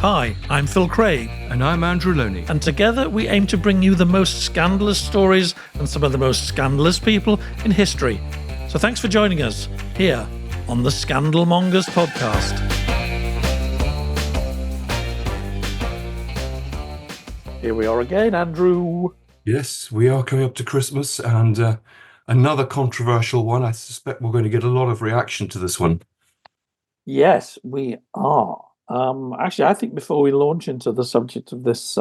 Hi, I'm Phil Craig. And I'm Andrew Loney. And together we aim to bring you the most scandalous stories and some of the most scandalous people in history. So thanks for joining us here on the Scandal Mongers podcast. Here we are again, Andrew. Yes, we are coming up to Christmas and another controversial one. I suspect we're going to get a lot of reaction to this one. Yes, we are. Actually, I think before we launch into the subject of this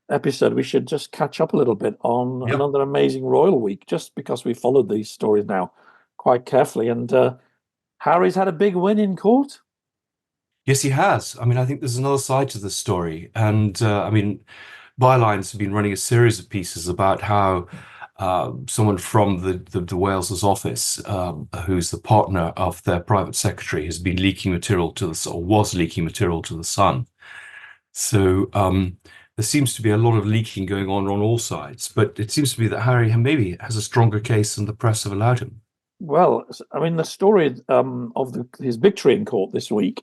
episode, we should just catch up a little bit on another amazing royal week, just because we followed these stories now quite carefully. And Harry's had a big win in court. Yes, he has. I mean, I think there's another side to this story. And Bylines have been running a series of pieces about how someone from the Wales's office, who's the partner of their private secretary, has been leaking material to was leaking material to the Sun. So there seems to be a lot of leaking going on all sides, but it seems to be that Harry maybe has a stronger case than the press have allowed him. Well, I mean, the story of his victory in court this week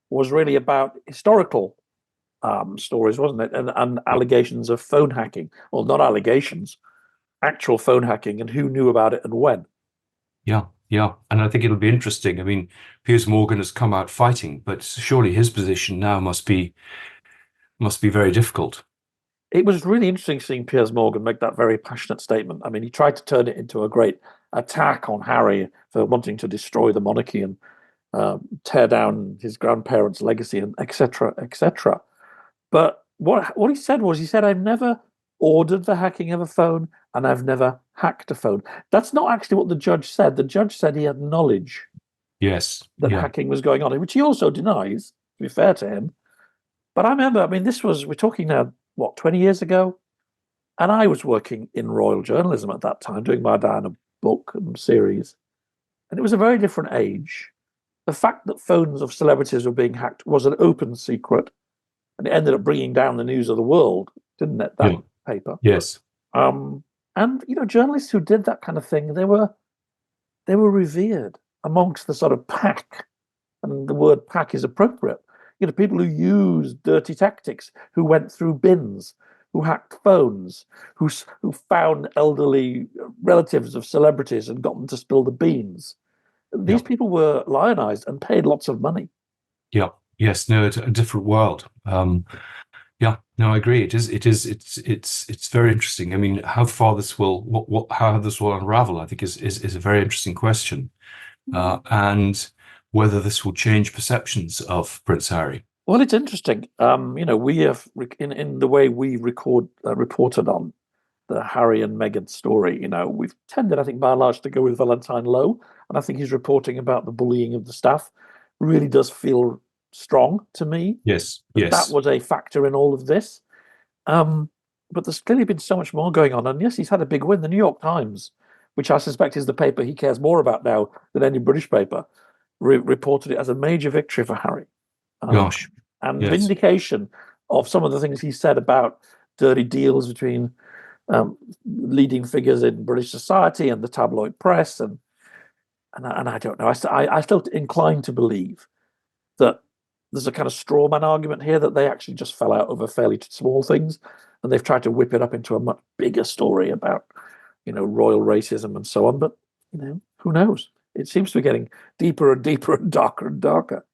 was really about historical stories, wasn't it? And allegations of phone hacking. Well, not allegations, actual phone hacking, and who knew about it and when. Yeah. And I think it'll be interesting. I mean, Piers Morgan has come out fighting, but surely his position now must be very difficult. It was really interesting seeing Piers Morgan make that very passionate statement. I mean, he tried to turn it into a great attack on Harry for wanting to destroy the monarchy and tear down his grandparents' legacy, and etc., etc. But what he said was, I've never ordered the hacking of a phone and I've never hacked a phone. That's not actually what the judge said. The judge said he had knowledge that hacking was going on, which he also denies, to be fair to him. But I remember, we're talking now, 20 years ago? And I was working in royal journalism at that time, doing my Diana book and series. And it was a very different age. The fact that phones of celebrities were being hacked was an open secret. And it ended up bringing down the news of the world, didn't it, that paper? Yes. And, journalists who did that kind of thing, they were revered amongst the sort of pack. And the word pack is appropriate. People who used dirty tactics, who went through bins, who hacked phones, who found elderly relatives of celebrities and got them to spill the beans. These people were lionized and paid lots of money. Yeah. Yes. No, it's a different world. No, I agree. It's very interesting. I mean, how far this will, how this will unravel, I think is a very interesting question, and whether this will change perceptions of Prince Harry. Well, it's interesting. We have in the way we reported on the Harry and Meghan story. We've tended, I think, by and large, to go with Valentine Lowe, and I think his reporting about the bullying of the staff really does feel strong to me. Yes. That was a factor in all of this. But there's clearly been so much more going on. And yes, he's had a big win. The New York Times, which I suspect is the paper he cares more about now than any British paper, reported it as a major victory for Harry. And vindication of some of the things he said about dirty deals between leading figures in British society and the tabloid press. And I don't know. I still incline to believe that there's a kind of straw man argument here that they actually just fell out over fairly small things, and they've tried to whip it up into a much bigger story about, royal racism and so on. But, who knows? It seems to be getting deeper and deeper and darker.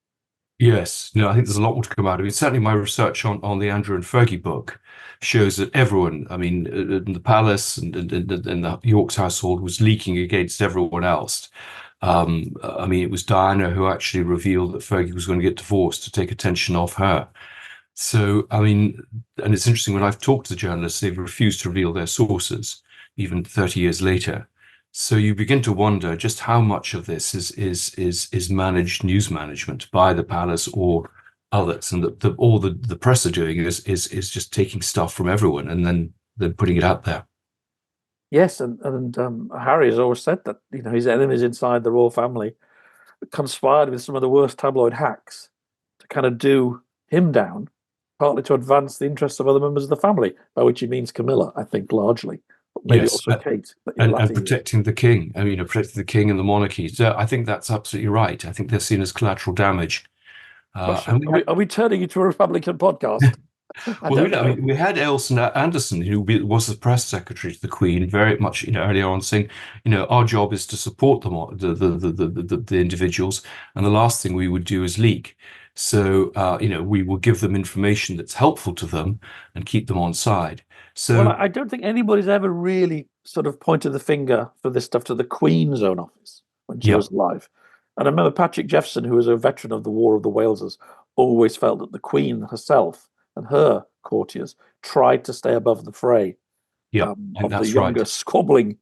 Yes. No, I think there's a lot more to come out of it. Certainly my research on the Andrew and Fergie book shows that everyone, in the palace and the York's household was leaking against everyone else. It was Diana who actually revealed that Fergie was going to get divorced to take attention off her. So, and it's interesting, when I've talked to the journalists, they've refused to reveal their sources, even 30 years later. So you begin to wonder just how much of this is managed news management by the palace or others, and all the press are doing is just taking stuff from everyone and then putting it out there. Yes, and Harry has always said that his enemies inside the royal family conspired with some of the worst tabloid hacks to kind of do him down, partly to advance the interests of other members of the family, by which he means Camilla, I think, largely. But maybe also Kate. And protecting the king. Protecting the king and the monarchy. So I think that's absolutely right. I think they're seen as collateral damage Gosh, And we had, are we turning into a Republican podcast? I well, don't I know. mean, we had Elson Anderson, was the press secretary to the Queen, very much, earlier on saying, our job is to support them, the individuals, and the last thing we would do is leak. So, we will give them information that's helpful to them and keep them on side. Well, So, I don't think anybody's ever really sort of pointed the finger for this stuff to the Queen's own office when she yeah, was alive. And I remember Patrick Jefferson, who was a veteran of the War of the Walesers, always felt that the Queen herself and her courtiers tried to stay above the fray yeah, I think of the that's younger right. squabbling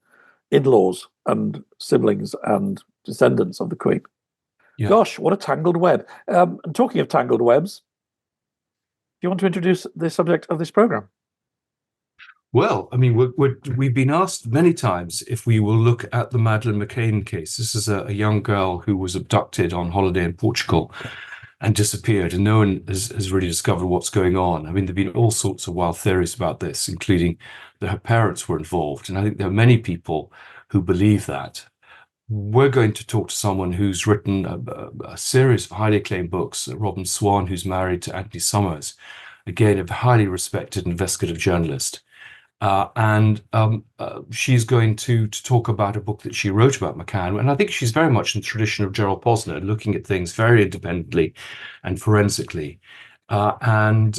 in-laws and siblings and descendants of the Queen. Yeah. Gosh, what a tangled web. And talking of tangled webs, do you want to introduce the subject of this program? Well, I mean, we've been asked many times if we will look at the Madeleine McCann case. This is a young girl who was abducted on holiday in Portugal and disappeared, and no one has really discovered what's going on. I mean, there've been all sorts of wild theories about this, including that her parents were involved. And I think there are many people who believe that. We're going to talk to someone who's written a series of highly acclaimed books, Robin Swan, who's married to Anthony Summers, again, a highly respected investigative journalist. And she's going to talk about a book that she wrote about McCann. And I think she's very much in the tradition of Gerald Posner, looking at things very independently and forensically. I'm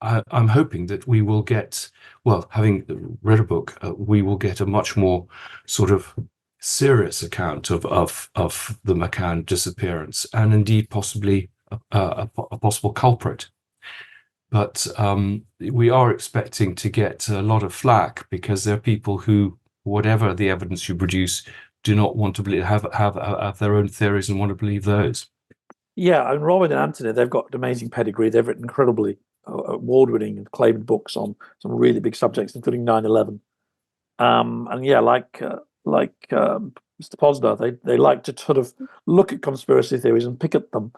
hoping that we will get, well, having read a book, we will get a much more sort of serious account of the McCann disappearance, and indeed possibly a possible culprit. But we are expecting to get a lot of flack because there are people who, whatever the evidence you produce, do not want to believe, have their own theories and want to believe those. Yeah, and Robin and Anthony, they've got an amazing pedigree. They've written incredibly award-winning and acclaimed books on some really big subjects, including 9/11. And yeah, Mr. Posner, they like to sort of look at conspiracy theories and pick at them.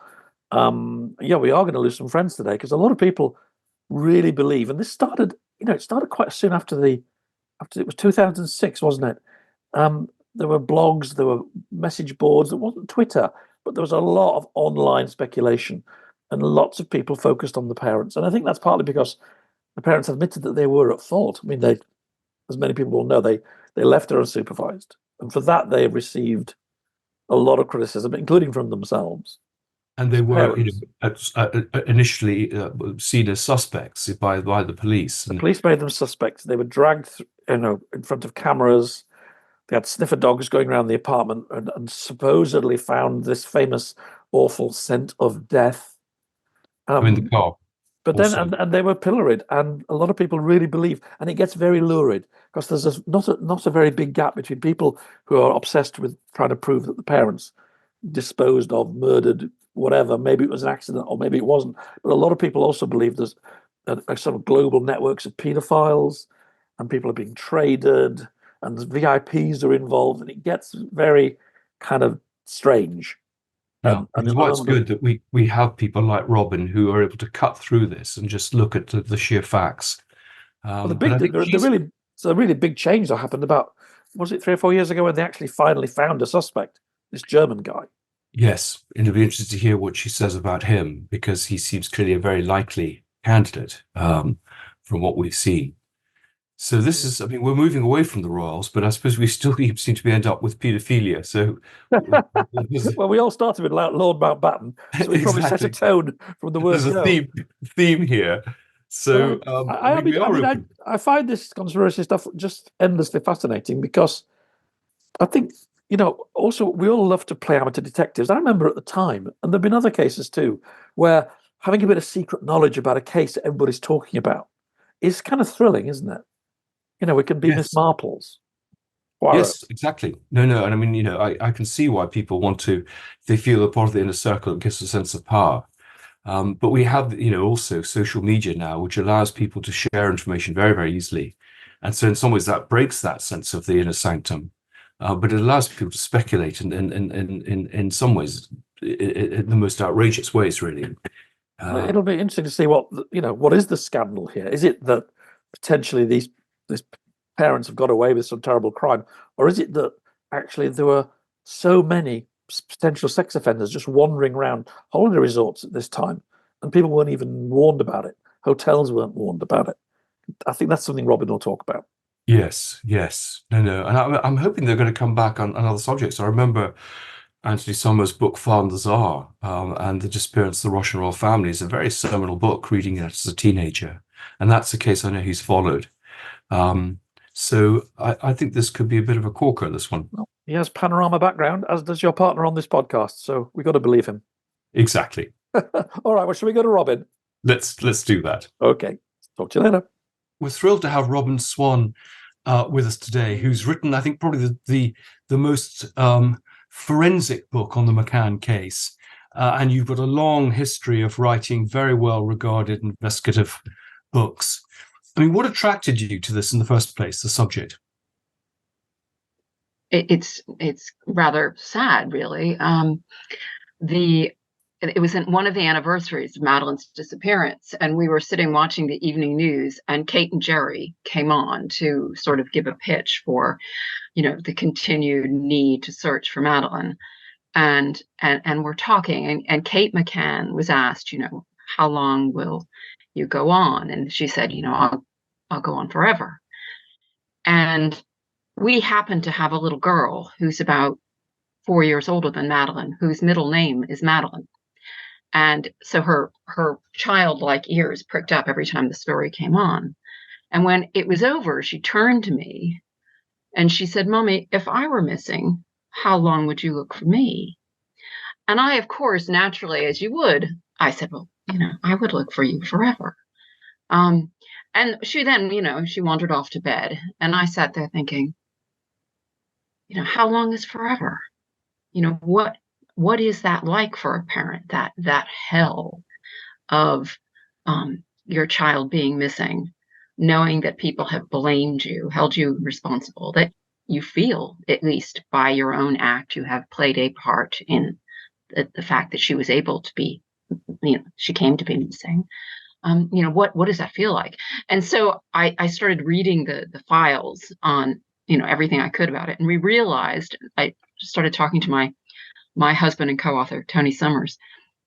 Yeah, we are going to lose some friends today because a lot of people really believe, and this started, it started quite soon after it was 2006, wasn't it? There were blogs, there were message boards. It wasn't Twitter, but there was a lot of online speculation, and lots of people focused on the parents. And I think that's partly because the parents admitted that they were at fault. I mean, they, as many people will know, they left her unsupervised, and for that they received a lot of criticism, including from themselves And they as were, parents. initially seen as suspects by the police. The And police made them suspects. They were dragged, in front of cameras. They had sniffer dogs going around the apartment and supposedly found this famous, awful scent of death. in the Um, car but then, also. and they were pilloried, and a lot of people really believe, and it gets very lurid because there's not a very big gap between people who are obsessed with trying to prove that the parents disposed of, murdered, whatever. Maybe it was an accident, or maybe it wasn't. But a lot of people also believe there's a sort of global networks of paedophiles, and people are being traded, and VIPs are involved, and it gets very kind of strange. Yeah, And which is why it's good that we have people like Robin who are able to cut through this and just look at the sheer facts. well, And I think she's, it's a really big change that happened about, was it 3 or 4 years ago when they actually finally found a suspect, this German guy. yes, and it'll be interesting to hear what she says about him because he seems clearly a very likely candidate from what we've seen. So this is, I mean, we're moving away from the royals, but I suppose we still seem to be end up with paedophilia. So Well, we all started with Lord Mountbatten, so we probably set a exactly, tone from the word there's a go. theme here. So I mean, we I are mean, open. I find this conspiracy stuff just endlessly fascinating because I think, also we all love to play amateur detectives. I remember at the time, and there've been other cases too, where having a bit of secret knowledge about a case that everybody's talking about is kind of thrilling, isn't it? We can be Miss Yes. Marples, Poirot. Yes, exactly. No, and I mean, I can see why people want to, if they feel they're part of the inner circle, it gives a sense of power. But we have, also social media now, which allows people to share information very, very easily. And so in some ways that breaks that sense of the inner sanctum. But it allows people to speculate in some ways, in the most outrageous ways, really. Well, Uh, it'll be interesting to see what is the scandal here. Is it that potentially these parents have got away with some terrible crime, or is it that actually there were so many potential sex offenders just wandering around holiday resorts at this time, and people weren't even warned about it. Hotels weren't warned about it. I think that's something Robin will talk about. Yes, yes. No. And I'm hoping they're going to come back on other subjects. I remember Anthony Sommer's book, Father Czar, and the disappearance of the Russian royal family is a very seminal book, reading it as a teenager. And that's a case I know he's followed. So I think this could be a bit of a corker, this one. Well, he has panorama background, as does your partner on this podcast. So we've got to believe him. Exactly. All right, well, shall we go to Robin? Let's do that. Okay. Talk to you later. We're thrilled to have Robin Swan with us today, who's written, I think, probably the most forensic book on the McCann case. And you've got a long history of writing very well-regarded investigative books. I mean, what attracted you to this in the first place, the subject? It's rather sad, really. It was one of the anniversaries of Madeleine's disappearance, and we were sitting watching the evening news, and Kate and Gerry came on to sort of give a pitch for, the continued need to search for Madeleine. And we're talking, and Kate McCann was asked, how long will you go on? And she said, I'll go on forever. And we happen to have a little girl who's about 4 years older than Madeleine, whose middle name is Madeleine. And so her childlike ears pricked up every time the story came on. And when it was over, she turned to me and she said, "Mommy, if I were missing, how long would you look for me?" And I, of course, naturally, as you would, I said, "Well, I would look for you forever." And she then, she wandered off to bed. And I sat there thinking, how long is forever? What is that like for a parent, that hell of your child being missing, knowing that people have blamed you, held you responsible, that you feel, at least by your own act, you have played a part in the fact that she was able to be, she came to be missing. What does that feel like? And so I started reading the files on, everything I could about it. And we realized, I started talking to my husband and co-author, Tony Summers,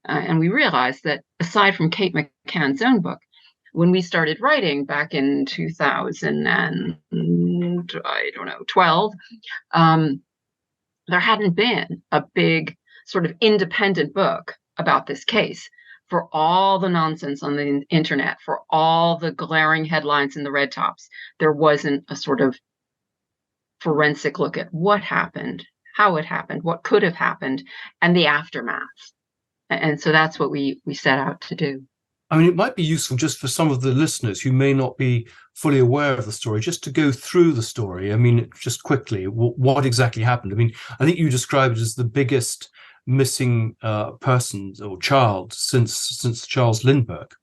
and we realized that aside from Kate McCann's own book, when we started writing back in 2012, there hadn't been a big sort of independent book about this case. For all the nonsense on the internet, for all the glaring headlines in the red tops, there wasn't a sort of forensic look at what happened, how it happened, what could have happened, and the aftermath. And so that's what we set out to do. I mean, it might be useful just for some of the listeners who may not be fully aware of the story, just to go through the story. I mean, just quickly, what exactly happened? I mean, I think you described it as the biggest missing person or child since Charles Lindbergh.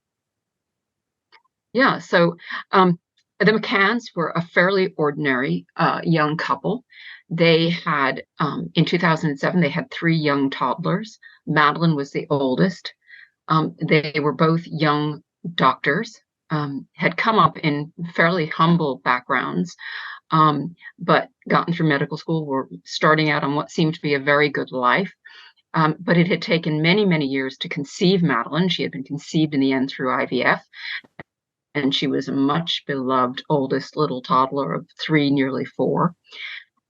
Yeah, so the McCanns were a fairly ordinary young couple. They had, in 2007, they had 3 young toddlers. Madeleine was the oldest. They were both young doctors, had come up in fairly humble backgrounds, but gotten through medical school, were starting out on what seemed to be a very good life. But it had taken many, many years to conceive Madeleine. She had been conceived in the end through IVF. And she was a much beloved oldest little toddler of 3, nearly 4.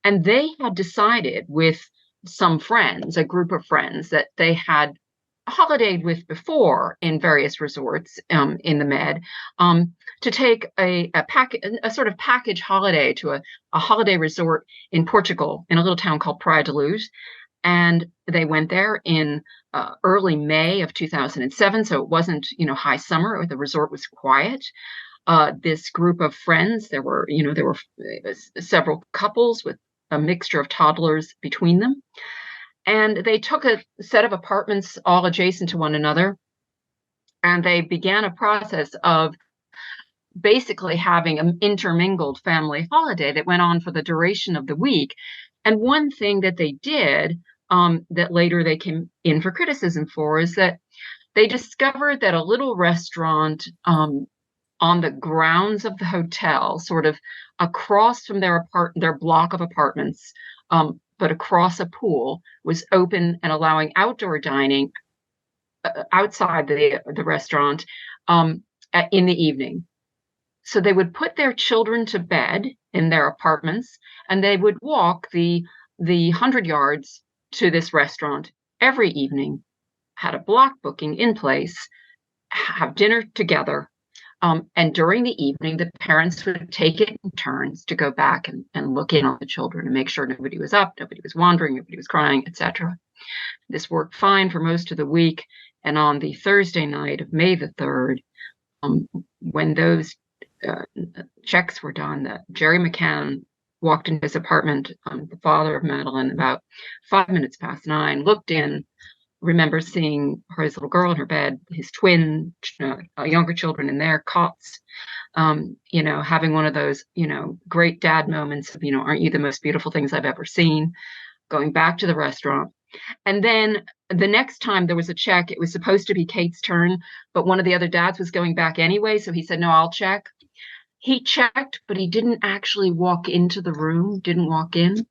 And they had decided with some friends, a group of friends that they had holidayed with before in various resorts in the Med, to take a sort of package holiday to a holiday resort in Portugal, in a little town called Praia de Luz. And they went there in early May of 2007. So it wasn't, high summer. The resort was quiet. This group of friends, there were several couples with a mixture of toddlers between them. And they took a set of apartments all adjacent to one another. And they began a process of basically having an intermingled family holiday that went on for the duration of the week. And one thing that they did, that later they came in for criticism for, is that they discovered that a little restaurant on the grounds of the hotel, sort of across from their block of apartments, but across a pool, was open and allowing outdoor dining outside the restaurant in the evening. So they would put their children to bed in their apartments, and they would walk the 100 yards to this restaurant every evening, had a block booking in place, have dinner together. And during the evening, the parents would take it in turns to go back and look in on the children and make sure nobody was up, nobody was wandering, nobody was crying, etc. This worked fine for most of the week. And on the Thursday night of May the 3rd, when those checks were done, Gerry McCann walked into his apartment, the father of Madeleine, about 5 minutes past 9, looked in, remember seeing his little girl in her bed, his twin younger children in their cots, having one of those, great dad moments of, aren't you the most beautiful things I've ever seen, going back to the restaurant. And then the next time there was a check, it was supposed to be Kate's turn, but one of the other dads was going back anyway. So he said, no, I'll check. He checked, but he didn't actually walk into the room, didn't walk in.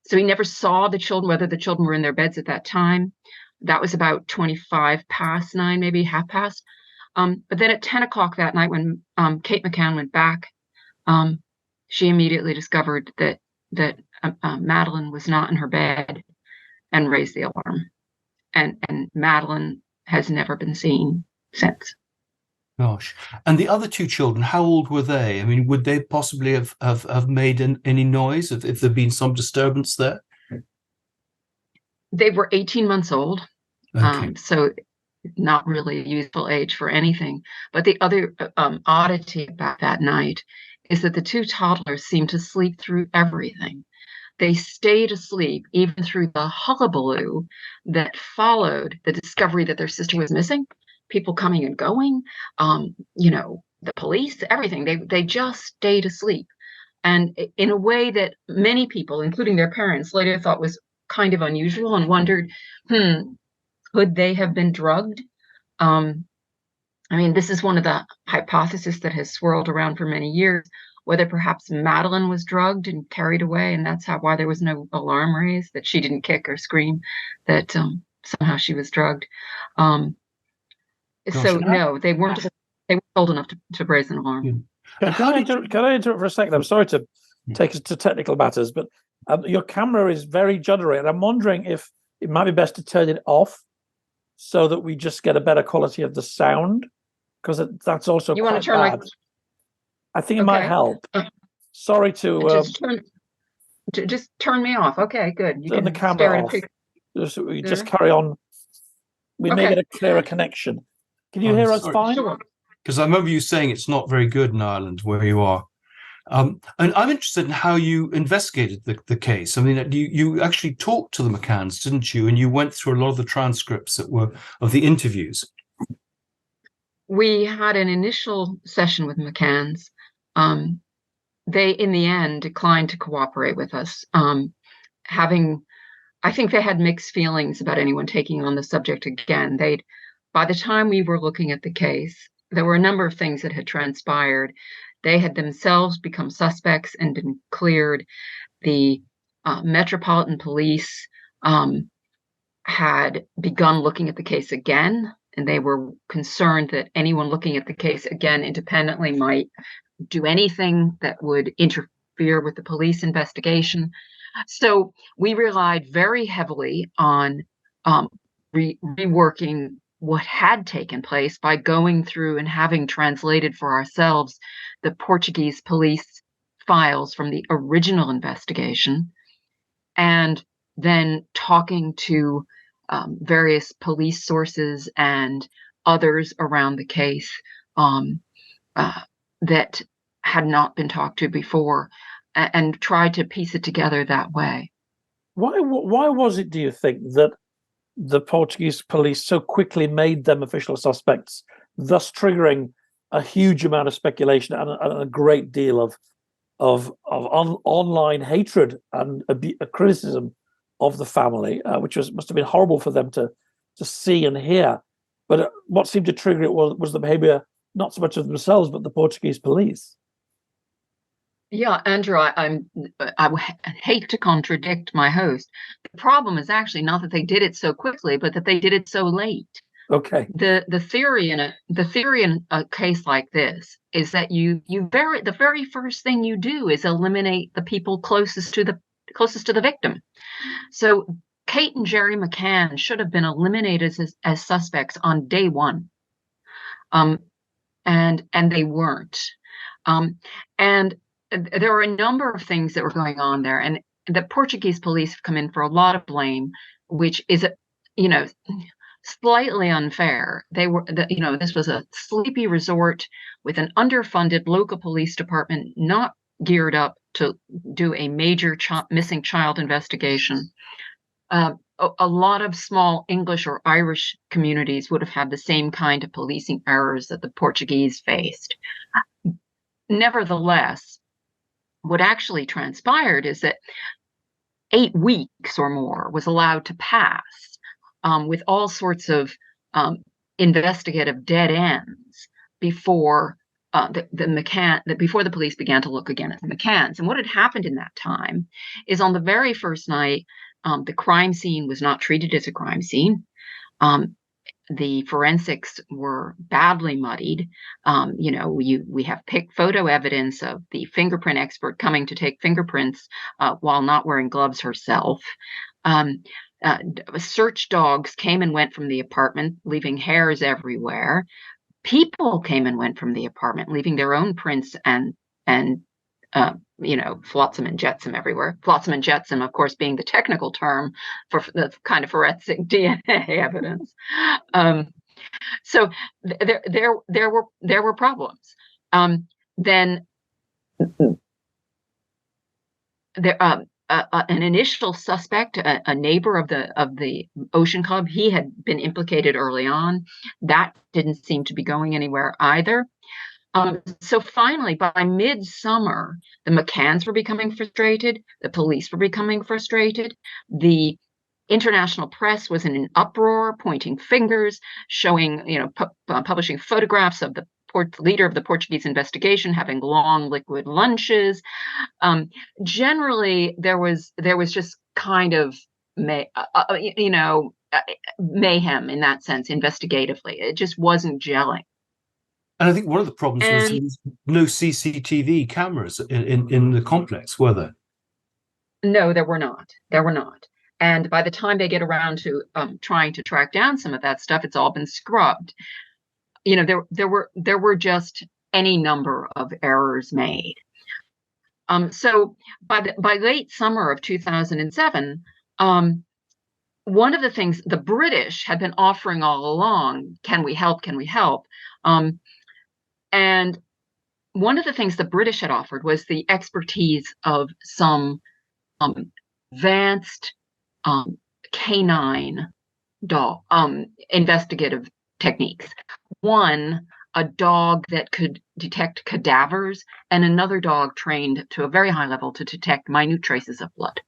So he never saw the children, whether the children were in their beds at that time. That was about 25 past 9, maybe half past. But then at 10 o'clock that night, when Kate McCann went back, she immediately discovered that Madeleine was not in her bed and raised the alarm. And Madeleine has never been seen since. Gosh. And the other two children, how old were they? I mean, would they possibly have made any noise if there'd been some disturbance there? They were 18 months old. Okay. So not really a useful age for anything. But the other oddity about that night is that the two toddlers seemed to sleep through everything. They stayed asleep even through the hullabaloo that followed the discovery that their sister was missing. People coming and going, the police, everything. They just stayed asleep. And in a way that many people, including their parents, later thought was kind of unusual and wondered, could they have been drugged? This is one of the hypotheses that has swirled around for many years, whether perhaps Madeleine was drugged and carried away, and that's why there was no alarm raised, that she didn't kick or scream, that somehow she was drugged. No, they weren't old enough to raise an alarm. Can I interrupt for a second? I'm sorry to take us to technical matters, but your camera is very juddery, and I'm wondering if it might be best to turn it off so that we just get a better quality of the sound, because that's also you quite want to turn bad. I think it might help. Sorry to just turn me off. Okay, good. You turn can the camera off. Just carry on. We may get a clearer connection. Can you hear us fine? Sure. Because I remember you saying it's not very good in Ireland where you are. And I'm interested in how you investigated the case. I mean, you actually talked to the McCanns, didn't you? And you went through a lot of the transcripts that were of the interviews. We had an initial session with McCanns. They, in the end, declined to cooperate with us. I think they had mixed feelings about anyone taking on the subject again. By the time we were looking at the case, there were a number of things that had transpired. They had themselves become suspects and been cleared. The Metropolitan Police had begun looking at the case again, and they were concerned that anyone looking at the case again independently might do anything that would interfere with the police investigation. So we relied very heavily on reworking what had taken place by going through and having translated for ourselves the Portuguese police files from the original investigation, and then talking to various police sources and others around the case that had not been talked to before, and tried to piece it together that way. Why was it, do you think, that the Portuguese police so quickly made them official suspects, thus triggering a huge amount of speculation and a great deal of online hatred and a criticism of the family, which must have been horrible for them to see and hear? But what seemed to trigger it was the behavior, not so much of themselves, but the Portuguese police. Yeah, Andrew, hate to contradict my host. The problem is actually not that they did it so quickly, but that they did it so late. Okay. The theory in a case like this is that the very first thing you do is eliminate the people closest to the victim. So Kate and Gerry McCann should have been eliminated as suspects on day one, and they weren't. And there were a number of things that were going on there, and the Portuguese police have come in for a lot of blame, which is, slightly unfair. This was a sleepy resort with an underfunded local police department, not geared up to do a major missing child investigation. A lot of small English or Irish communities would have had the same kind of policing errors that the Portuguese faced. Nevertheless, what actually transpired is that 8 weeks or more was allowed to pass, with all sorts of investigative dead ends before before the police began to look again at the McCanns. And what had happened in that time is, on the very first night, the crime scene was not treated as a crime scene. The forensics were badly muddied. We have photo evidence of the fingerprint expert coming to take fingerprints while not wearing gloves herself. Search dogs came and went from the apartment, leaving hairs everywhere. People came and went from the apartment, leaving their own prints and flotsam and jetsam everywhere. Flotsam and jetsam, of course, being the technical term for the kind of forensic DNA evidence. So there were problems. Then there. An initial suspect, a neighbor of the Ocean Club, he had been implicated early on. That didn't seem to be going anywhere either. So finally, by midsummer, the McCanns were becoming frustrated. The police were becoming frustrated. The international press was in an uproar, pointing fingers, showing, publishing photographs of the leader of the Portuguese investigation having long liquid lunches. Generally, there was just kind of mayhem in that sense, investigatively. It just wasn't gelling. And I think one of the problems was there was no CCTV cameras in the complex, were there? No, there were not. And by the time they get around to trying to track down some of that stuff, it's all been scrubbed. There were just any number of errors made. So by late summer of 2007, one of the things the British had been offering all along, can we help? Can we help? And one of the things the British had offered was the expertise of some advanced canine dog investigative techniques. One, a dog that could detect cadavers, and another dog trained to a very high level to detect minute traces of blood.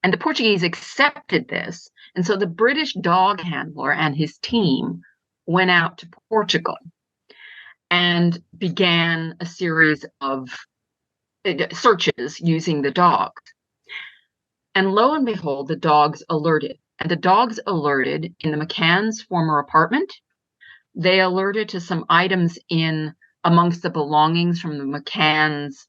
And the Portuguese accepted this. And so the British dog handler and his team went out to Portugal and began a series of searches using the dogs. And lo and behold, the dogs alerted. And the dogs alerted in the McCanns' former apartment. They alerted to some items amongst the belongings from the McCanns,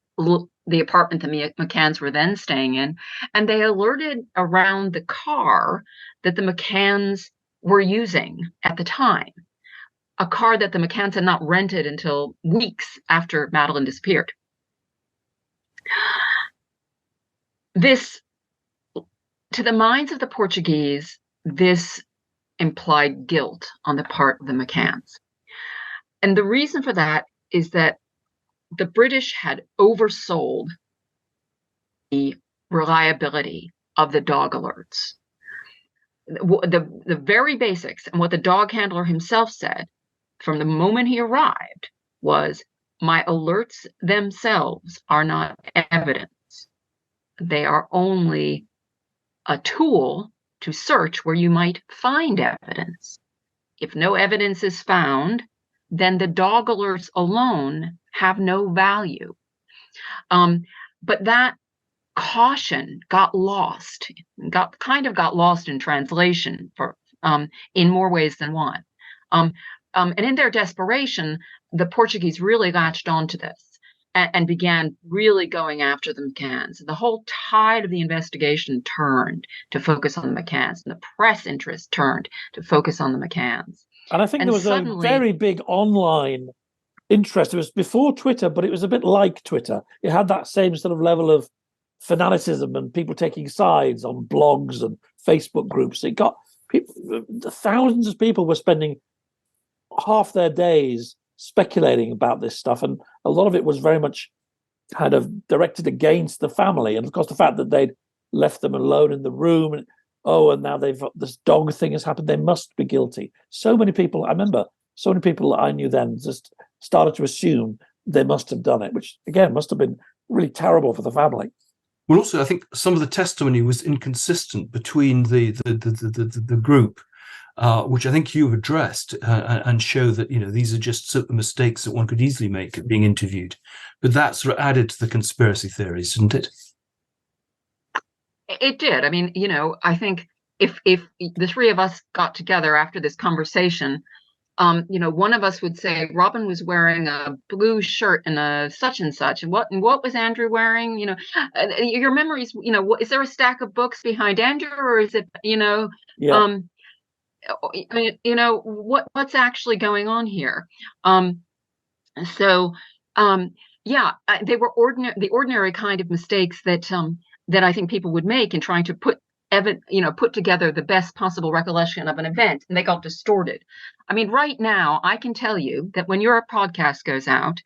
the apartment the McCanns were then staying in. And they alerted around the car that the McCanns were using at the time, a car that the McCanns had not rented until weeks after Madeleine disappeared. This, to the minds of the Portuguese, this implied guilt on the part of the McCanns. And the reason for that is that the British had oversold the reliability of the dog alerts. The very basics, and what the dog handler himself said from the moment he arrived was, my alerts themselves are not evidence. They are only a tool to search where you might find evidence. If no evidence is found, then the dog alerts alone have no value. But that caution got lost in translation for in more ways than one. And in their desperation, the Portuguese really latched onto this and began really going after the McCanns. The whole tide of the investigation turned to focus on the McCanns, and the press interest turned to focus on the McCanns. And I think there was a very big online interest. It was before Twitter, but it was a bit like Twitter. It had that same sort of level of fanaticism and people taking sides on blogs and Facebook groups. It got people, thousands of people were spending half their days speculating about this stuff, and a lot of it was very much kind of directed against the family. And of course, the fact that they'd left them alone in the room, and now this dog thing has happened, they must be guilty. So many people, I remember, so many people that I knew then just started to assume they must have done it, which again must have been really terrible for the family. Well, also, I think some of the testimony was inconsistent between the group, which I think you've addressed and show that, these are just certain mistakes that one could easily make at being interviewed. But that sort of added to the conspiracy theories, didn't it? It did. I mean, I think if the three of us got together after this conversation, one of us would say Robin was wearing a blue shirt and a such and such, and what was Andrew wearing? Your memories. Is there a stack of books behind Andrew, or is it? Yeah. What's actually going on here? They were the ordinary kind of mistakes that I think people would make in trying to put together the best possible recollection of an event, and they got distorted. I mean, right now, I can tell you that when your podcast goes out,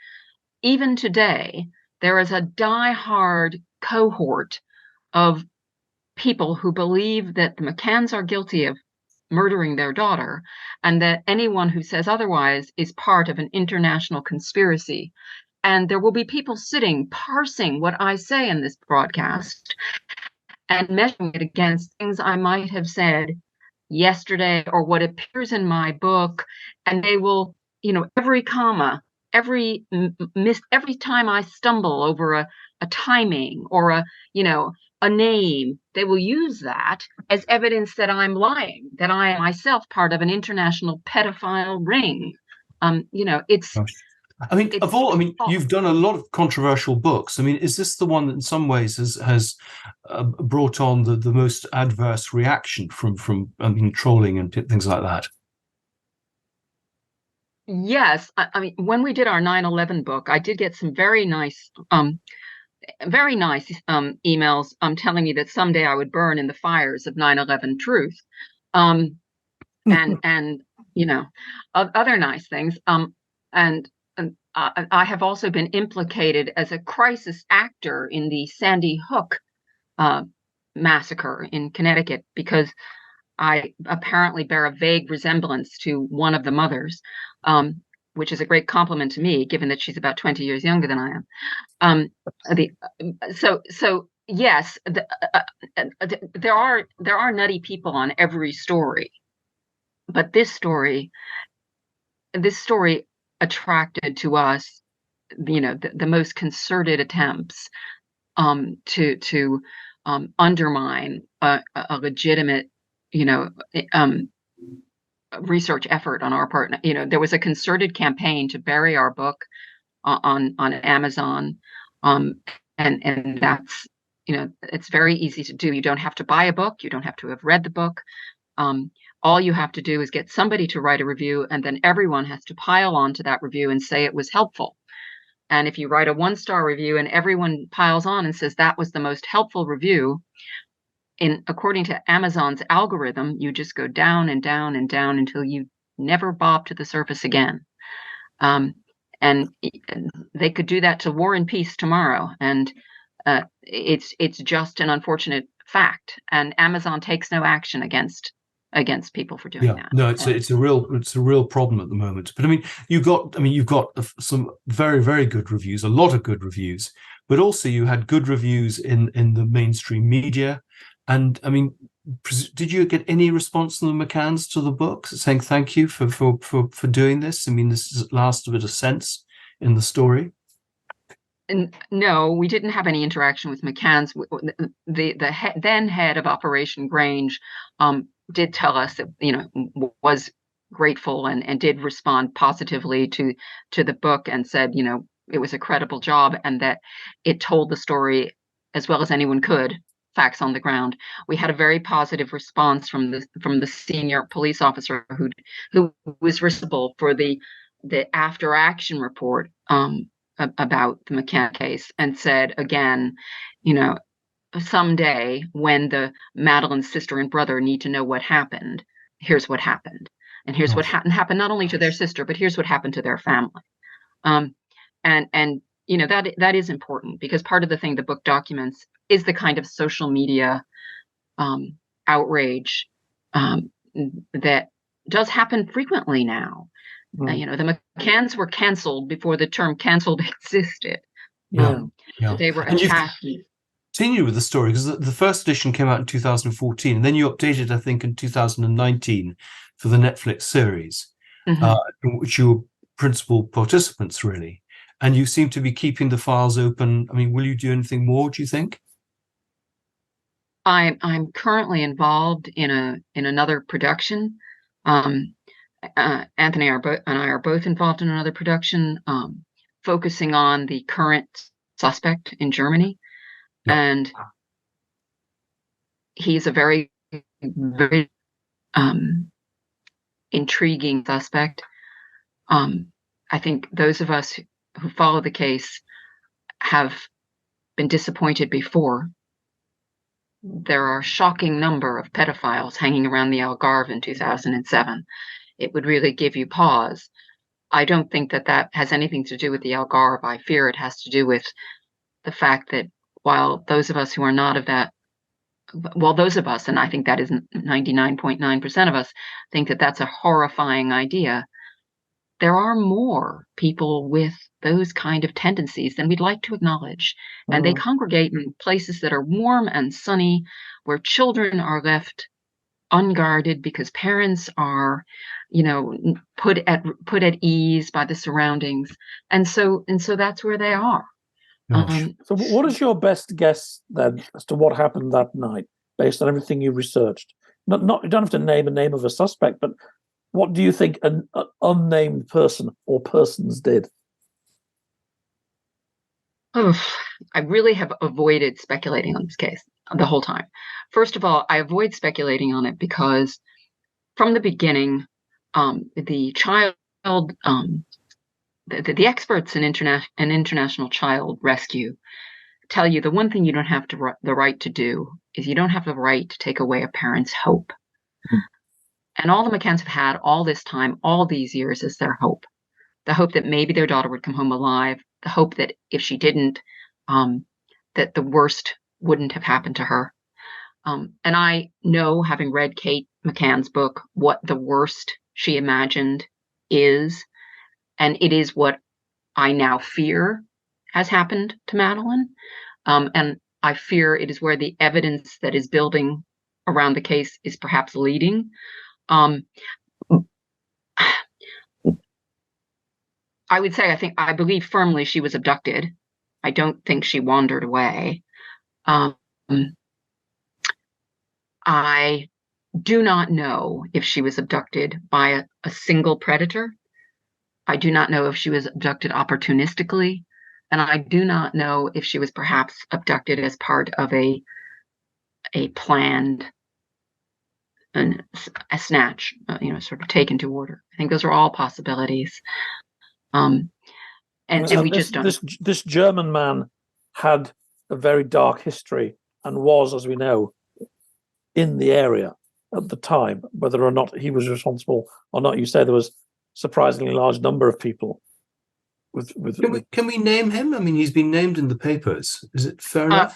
even today, there is a die-hard cohort of people who believe that the McCanns are guilty of murdering their daughter, and that anyone who says otherwise is part of an international conspiracy. And there will be people sitting, parsing what I say in this broadcast and measuring it against things I might have said yesterday or what appears in my book. And they will, every comma, every time I stumble over a timing or a name, they will use that as evidence that I'm lying, that I am myself part of an international pedophile ring. It's... I mean, you've done a lot of controversial books. I mean, is this the one that in some ways has brought on the most adverse reaction from trolling and things like that? Yes. I mean, when we did our 9/11 book, I did get some very nice emails telling me that someday I would burn in the fires of 9/11 truth. And other nice things. I have also been implicated as a crisis actor in the Sandy Hook massacre in Connecticut, because I apparently bear a vague resemblance to one of the mothers, which is a great compliment to me, given that she's about 20 years younger than I am. Yes, there are nutty people on every story, but this story attracted to us, the most concerted attempts to undermine a legitimate, research effort on our part. There was a concerted campaign to bury our book on Amazon, and that's, it's very easy to do. You don't have to buy a book. You don't have to have read the book. All you have to do is get somebody to write a review, and then everyone has to pile on to that review and say it was helpful. And if you write a 1-star review and everyone piles on and says that was the most helpful review, according to Amazon's algorithm, you just go down and down and down until you never bob to the surface again. And they could do that to War and Peace tomorrow. And it's just an unfortunate fact. And Amazon takes no action against people for doing that. No, it's a real problem at the moment. But I mean, you've got some very, very good reviews, a lot of good reviews, but also you had good reviews in the mainstream media. And I mean, did you get any response from the McCanns to the book saying thank you for doing this? I mean, this is last bit of sense in the story. No, we didn't have any interaction with McCanns. The then head of Operation Grange did tell us that, was grateful and did respond positively to the book, and said, it was a credible job and that it told the story as well as anyone could, facts on the ground. We had a very positive response from the senior police officer who was responsible for the after action report about the McCann case, and said again, someday when the Madeleine's sister and brother need to know what happened, here's what happened. And here's what happened not only to their sister, but here's what happened to their family. And that is important, because part of the thing the book documents is the kind of social media outrage that does happen frequently now. The McCanns were canceled before the term canceled existed. They were attacked. Continue with the story, because the first edition came out in 2014, and then you updated, I think, in 2019 for the Netflix series, in which you were principal participants, really. And you seem to be keeping the files open. I mean, will you do anything more, do you think? I'm currently involved in another production. Anthony and I are both involved in another production, focusing on the current suspect in Germany. Yep. And he's a very, very intriguing suspect. I think those of us who follow the case have been disappointed before. There are a shocking number of pedophiles hanging around the Algarve in 2007. It would really give you pause. I don't think that has anything to do with the Algarve. I fear it has to do with the fact that while those of us who are not of that, those of us, and I think that is 99.9% of us, think that that's a horrifying idea, there are more people with those kind of tendencies than we'd like to acknowledge. And they congregate in places that are warm and sunny, where children are left unguarded because parents are, put at ease by the surroundings. And so that's where they are. So what is your best guess then as to what happened that night, based on everything you researched? You don't have to name a name of a suspect, but what do you think an unnamed person or persons did? I really have avoided speculating on this case the whole time. First of all, I avoid speculating on it because from the beginning, the child, the experts in international child rescue tell you the one thing you don't have the right to do is you don't have the right to take away a parent's hope. And all the McCanns have had all this time, all these years, is their hope. The hope that maybe their daughter would come home alive. The hope that if she didn't, that the worst wouldn't have happened to her. And I know, having read Kate McCann's book, what the worst she imagined is. And it is what I now fear has happened to Madeleine. And I fear it is where the evidence that is building around the case is perhaps leading. I would say I believe firmly she was abducted. I don't think she wandered away. I do not know if she was abducted by a single predator. I do not know if she was abducted opportunistically. And I do not know if she was perhaps abducted as part of a planned a snatch, sort of taken to order. I think those are all possibilities. And we just don't. This German man had a very dark history and was, as we know, in the area at the time. Whether or not he was responsible or not, you say there was a surprisingly large number of people. Can we name him? I mean, he's been named in the papers. Is it fair enough?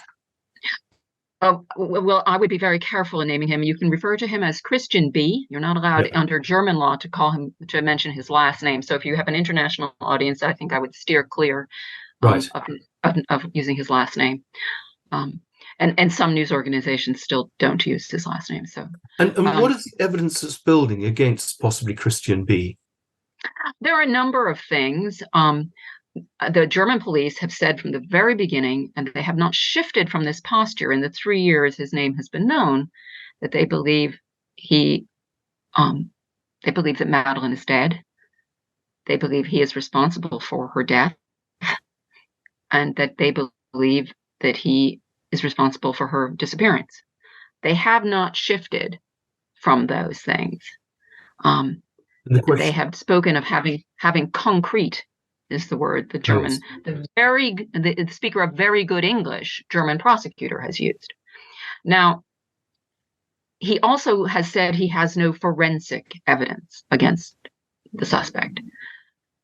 Well, I would be very careful in naming him. You can refer to him as Christian B. You're not allowed under German law to mention his last name. So if you have an international audience, I think I would steer clear of using his last name. And some news organizations still don't use his last name. So and what is the evidence that's building against possibly Christian B? There are a number of things. the German police have said from the very beginning, and they have not shifted from this posture in the 3 years his name has been known, that they believe they believe that Madeleine is dead. They believe he is responsible for her death, and that they believe that he is responsible for her disappearance. They have not shifted from those things. They have spoken of having concrete, is the word the German, the speaker of very good English German prosecutor has used. Now, he also has said he has no forensic evidence against the suspect.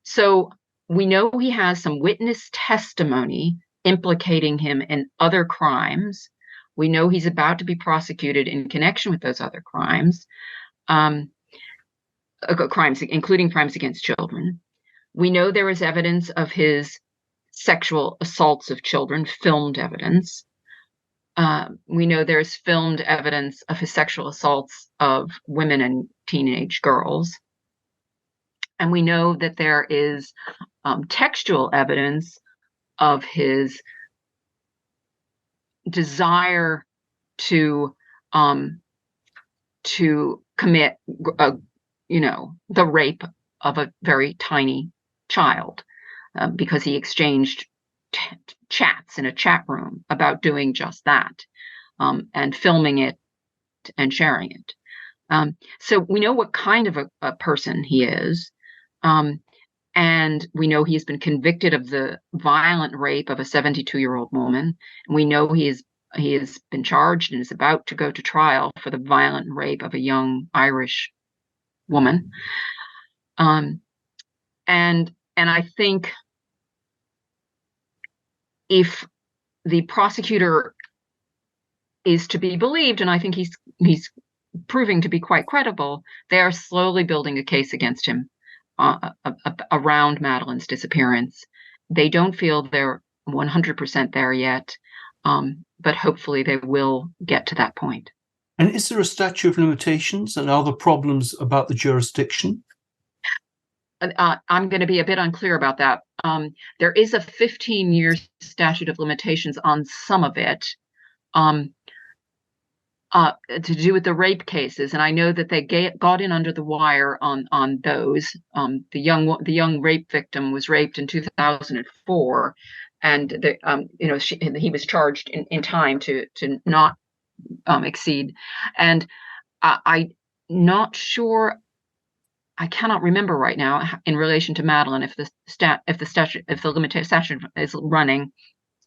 So we know he has some witness testimony implicating him in other crimes. We know he's about to be prosecuted in connection with those other crimes, including crimes against children. We know there is evidence of his sexual assaults of children, filmed evidence. We know there's filmed evidence of his sexual assaults of women and teenage girls. And we know that there is textual evidence of his desire to commit, the rape of a very tiny child, because he exchanged chats in a chat room about doing just that, and filming it and sharing it. So we know what kind of a person he is. And we know he has been convicted of the violent rape of a 72-year-old woman. And we know he has been charged and is about to go to trial for the violent rape of a young Irish woman. And I think if the prosecutor is to be believed, and I think he's proving to be quite credible, they are slowly building a case against him around Madeleine's disappearance. They don't feel they're 100% there yet, but hopefully they will get to that point. And is there a statute of limitations, and are there problems about the jurisdiction? I'm going to be a bit unclear about that. There is a 15-year statute of limitations on some of it, to do with the rape cases, and I know that they got in under the wire on those. The young rape victim was raped in 2004, and he was charged in time to not exceed. And I'm not sure. I cannot remember right now in relation to Madeleine if the statute is running.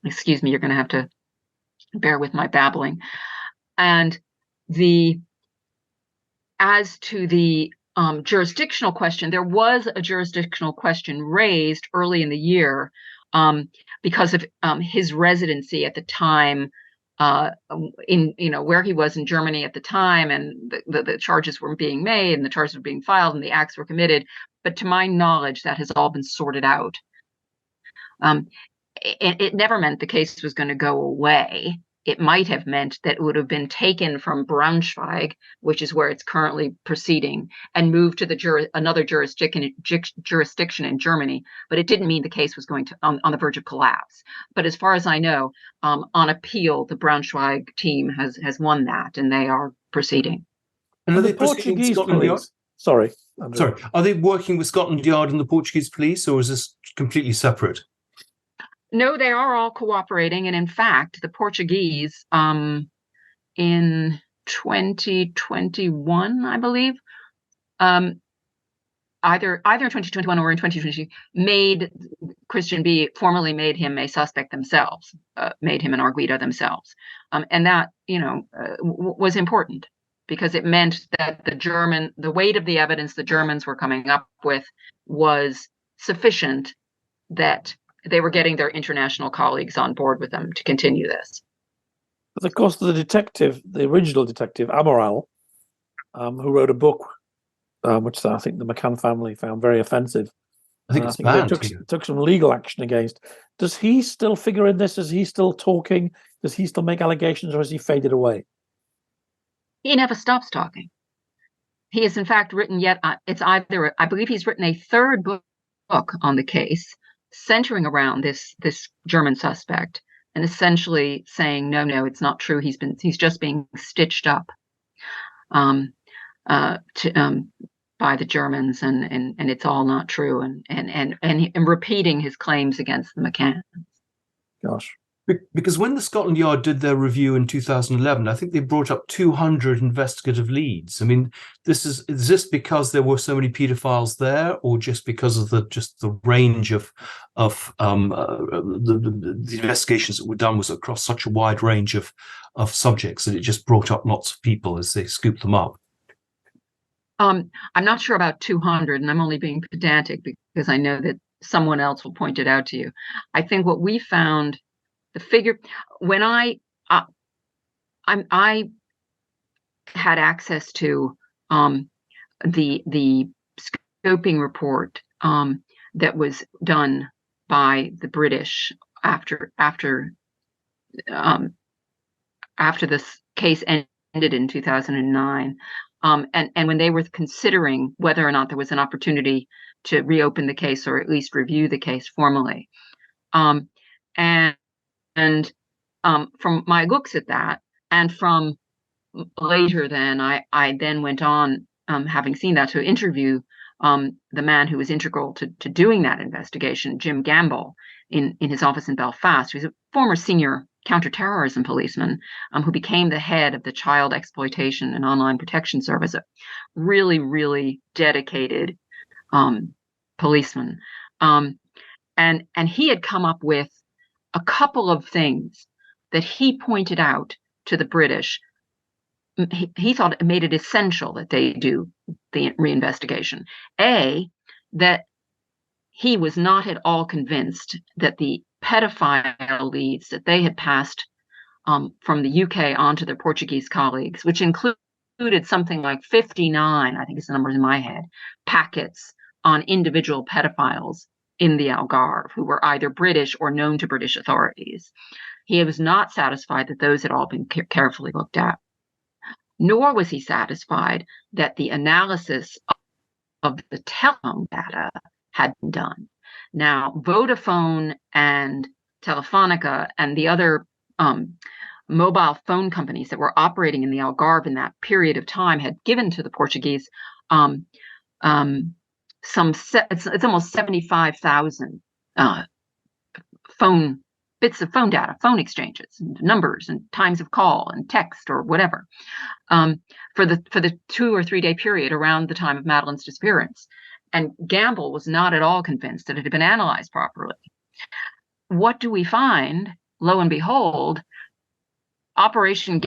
Excuse me, you're going to have to bear with my babbling. And as to the jurisdictional question, there was a jurisdictional question raised early in the year because of his residency at the time, in where he was in Germany at the time, and the charges were being made, and the charges were being filed, and the acts were committed. But to my knowledge, that has all been sorted out. It never meant the case was going to go away. It might have meant that it would have been taken from Braunschweig, which is where it's currently proceeding, and moved to another jurisdiction in Germany. But it didn't mean the case was going to on the verge of collapse. But as far as I know, on appeal, the Braunschweig team has won that, and they are proceeding. And are the they Portuguese police? Sorry, are they working with Scotland Yard and the Portuguese police, or is this completely separate? No, they are all cooperating, and in fact, the Portuguese, in 2021, I believe, either in 2021 or in 2020, Christian B. formally made him a suspect themselves, made him an arguido themselves, and that was important because it meant that the weight of the evidence the Germans were coming up with was sufficient that they were getting their international colleagues on board with them to continue this. But of course, the original detective, Amoral, who wrote a book, which I think the McCann family found very offensive. I think it's banned. They took some legal action against. Does he still figure in this? Is he still talking? Does he still make allegations, or has he faded away? He never stops talking. He has, in fact, written I believe he's written a third book on the case. centering around this German suspect and essentially saying, no, it's not true. He's just being stitched up um, by the Germans, and it's all not true, and repeating his claims against the McCanns. Gosh. Because when the Scotland Yard did their review in 2011, I think they brought up 200 investigative leads. I mean, is this because there were so many paedophiles there, or just because of the range of the investigations that were done was across such a wide range of subjects that it just brought up lots of people as they scooped them up? I'm not sure about 200, and I'm only being pedantic because I know that someone else will point it out to you. I think what we found, the figure, when I had access to the scoping report that was done by the British after this case ended in 2009. And when they were considering whether or not there was an opportunity to reopen the case or at least review the case formally. And from my looks at that, and from later then, I then went on, having seen that, to interview the man who was integral to doing that investigation, Jim Gamble, in his office in Belfast, who's a former senior counterterrorism policeman who became the head of the Child Exploitation and Online Protection Service, a really, really dedicated policeman. And he had come up with a couple of things that he pointed out to the British. He thought it made it essential that they do the reinvestigation. That he was not at all convinced that the pedophile leads that they had passed from the UK onto their Portuguese colleagues, which included something like 59, I think it's the numbers in my head, packets on individual pedophiles in the Algarve who were either British or known to British authorities. He was not satisfied that those had all been carefully looked at. Nor was he satisfied that the analysis of the telephone data had been done. Now, Vodafone and Telefonica and the other mobile phone companies that were operating in the Algarve in that period of time had given to the Portuguese it's almost 75,000 bits of phone data, phone exchanges, and numbers, and times of call, and text, or whatever, for the 2 or 3 day period around the time of Madeleine's disappearance. And Gamble was not at all convinced that it had been analyzed properly. What do we find? Lo and behold, Operation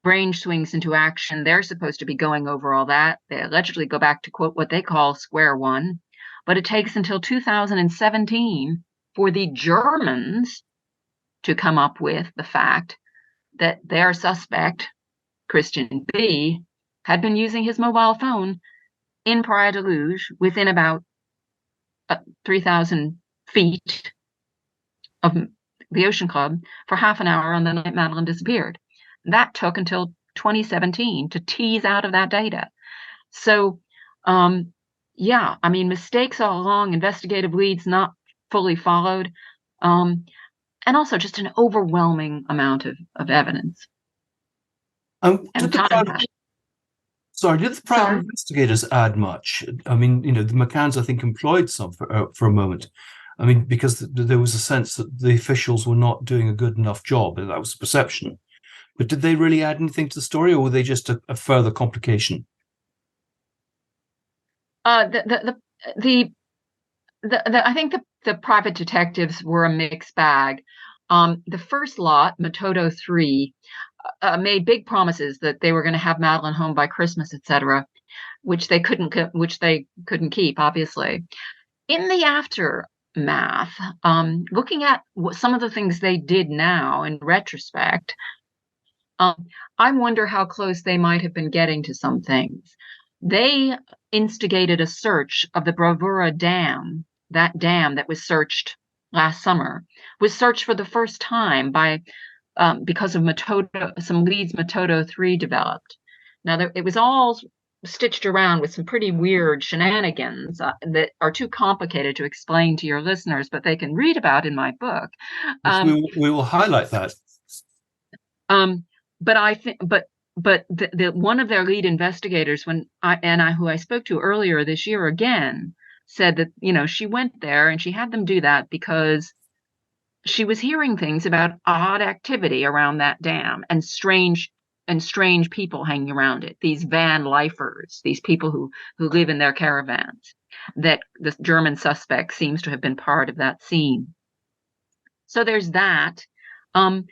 Brain Swings into Action. They're supposed to be going over all that. They allegedly go back to, quote, what they call square one. But it takes until 2017 for the Germans to come up with the fact that their suspect, Christian B., had been using his mobile phone in Praia de Luz within about 3,000 feet of the Ocean Club for half an hour on the night Madeleine disappeared. That took until 2017 to tease out of that data. So, yeah, I mean, mistakes all along, investigative leads not fully followed, and also just an overwhelming amount of evidence. Did the private investigators add much? I mean, the McCanns, I think, employed some for a moment. I mean, because there was a sense that the officials were not doing a good enough job, and that was the perception. But did they really add anything to the story, or were they just a further complication? I think the private detectives were a mixed bag. The first lot, Metodo 3, made big promises that they were going to have Madeleine home by Christmas, etc., which they couldn't keep, obviously. In the aftermath, looking at some of the things they did now in retrospect, I wonder how close they might have been getting to some things. They instigated a search of the Bravura Dam. That dam that was searched last summer was searched for the first time by because of some leads Metodo 3 developed. Now, it was all stitched around with some pretty weird shenanigans that are too complicated to explain to your listeners, but they can read about in my book. We will highlight that. But I think, but the one of their lead investigators, who I spoke to earlier this year again, said that she went there and she had them do that because she was hearing things about odd activity around that dam and strange people hanging around it. These van lifers, these people who live in their caravans, that the German suspect seems to have been part of that scene. So there's that. And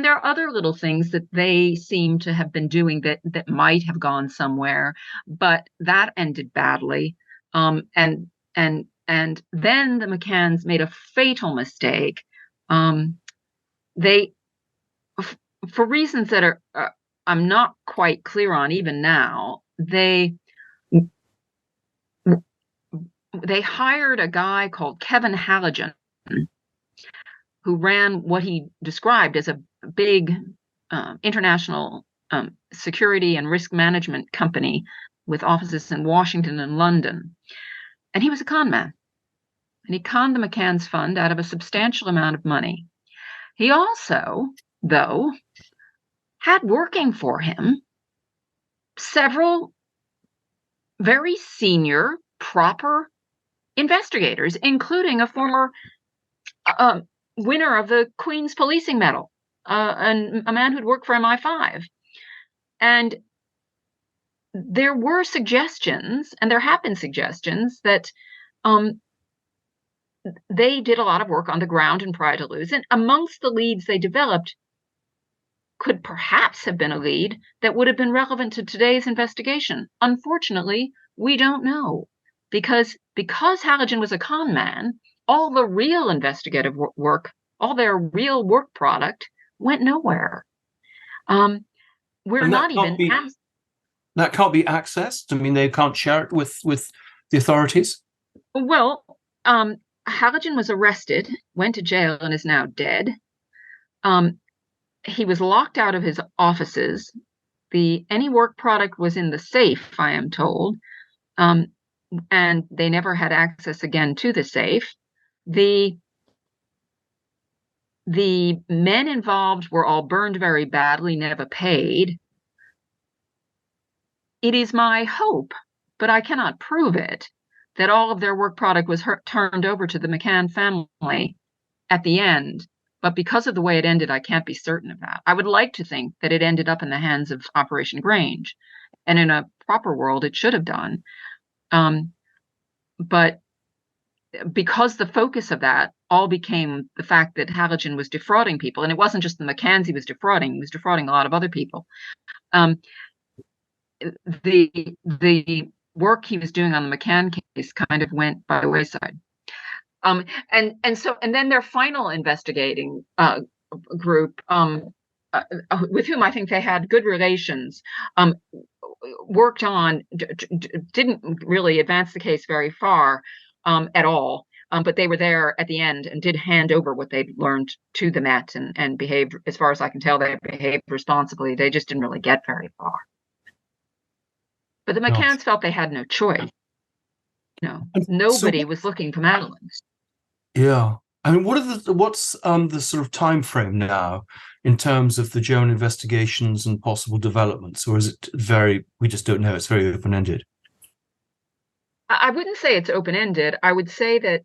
there are other little things that they seem to have been doing that might have gone somewhere, but that ended badly. And then the McCanns made a fatal mistake. They, for reasons that are I'm not quite clear on even now, they hired a guy called Kevin Halligan, who ran what he described as a big international security and risk management company with offices in Washington and London. And he was a con man. And he conned the McCanns fund out of a substantial amount of money. He also, though, had working for him several very senior, proper investigators, including a former winner of the Queen's Policing Medal, and a man who'd worked for MI5. And there were suggestions, and there have been suggestions, that they did a lot of work on the ground in Praia da Luz. And amongst the leads they developed could perhaps have been a lead that would have been relevant to today's investigation. Unfortunately, we don't know, because Halligan was a con man, all the real investigative work, all their real work product went nowhere. We're not even... That can't be accessed? I mean, they can't share it with the authorities? Well, Halligan was arrested, went to jail, and is now dead. He was locked out of his offices. Any work product was in the safe, I am told, and they never had access again to the safe. The men involved were all burned very badly, never paid. It is my hope, but I cannot prove it, that all of their work product was turned over to the McCann family at the end. But because of the way it ended, I can't be certain of that. I would like to think that it ended up in the hands of Operation Grange, and in a proper world, it should have done. But because the focus of that all became the fact that Halligan was defrauding people, and it wasn't just the McCanns he was defrauding a lot of other people. The work he was doing on the McCann case kind of went by the wayside. And then their final investigating group, with whom I think they had good relations, worked on, didn't really advance the case very far at all, but they were there at the end and did hand over what they'd learned to the Met, and behaved, as far as I can tell, they behaved responsibly. They just didn't really get very far. But the McCanns felt they had no choice. Nobody was looking for Madeleine. Yeah. I mean, what's the sort of time frame now in terms of the German investigations and possible developments, or is it we just don't know, it's very open-ended? I wouldn't say it's open-ended. I would say that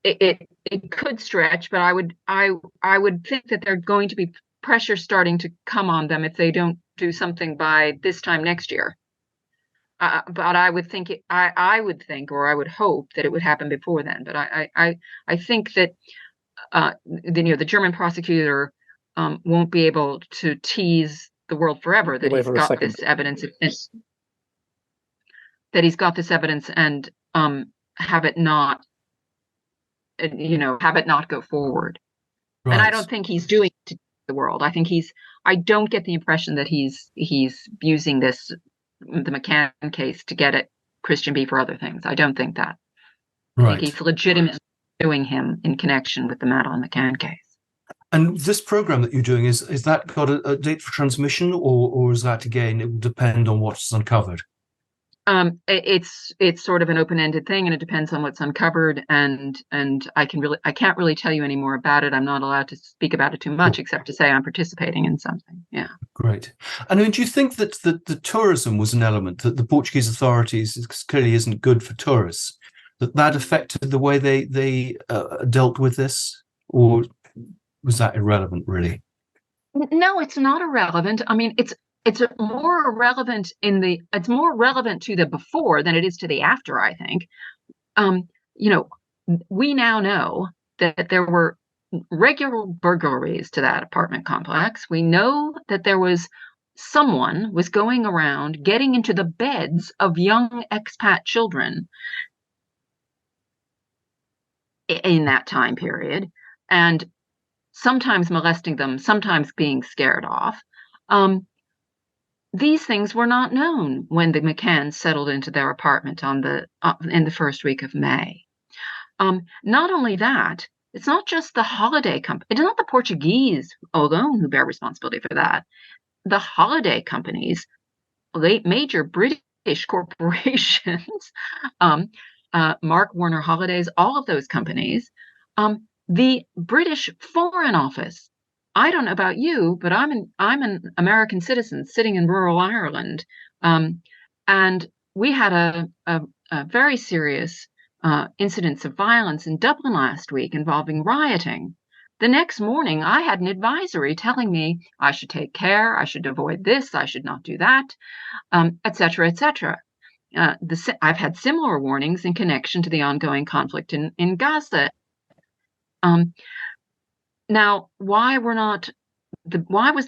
it could stretch, but I would think that there's going to be pressure starting to come on them if they don't do something by this time next year. But I would think I would think, or I would hope, that it would happen before then. But I think that the German prosecutor won't be able to tease the world forever that he's got this evidence, and have it not go forward. Right. And I don't think he's doing it to the world. I don't get the impression that he's using the McCann case to get at Christian B for other things. I don't think that. I think he's legitimately doing him in connection with the Madeleine McCann case. And this program that you're doing, is that got a date for transmission, or is that, again, it will depend on what's uncovered? It's sort of an open-ended thing, and it depends on what's uncovered. And I can't really tell you any more about it. I'm not allowed to speak about it too much, except to say I'm participating in something. Yeah. Great. And I mean, do you think that the tourism was an element that the Portuguese authorities clearly isn't good for tourists, that affected the way they dealt with this, or was that irrelevant, really? No, it's not irrelevant. I mean, it's more relevant it's more relevant to the before than it is to the after, I think. You know, we now know that there were regular burglaries to that apartment complex. We know that someone was going around getting into the beds of young expat children in that time period, and sometimes molesting them, sometimes being scared off. These things were not known when the McCanns settled into their apartment in the first week of May. Not only that, it's not just the holiday company. It's not the Portuguese alone who bear responsibility for that. The holiday companies, major British corporations, Mark Warner Holidays, all of those companies, the British Foreign Office. I don't know about you, but I'm an American citizen sitting in rural Ireland, and we had a very serious incidents of violence in Dublin last week involving rioting. The next morning, I had an advisory telling me I should take care, I should avoid this, I should not do that, etc., etc. I've had similar warnings in connection to the ongoing conflict in Gaza. Now, why was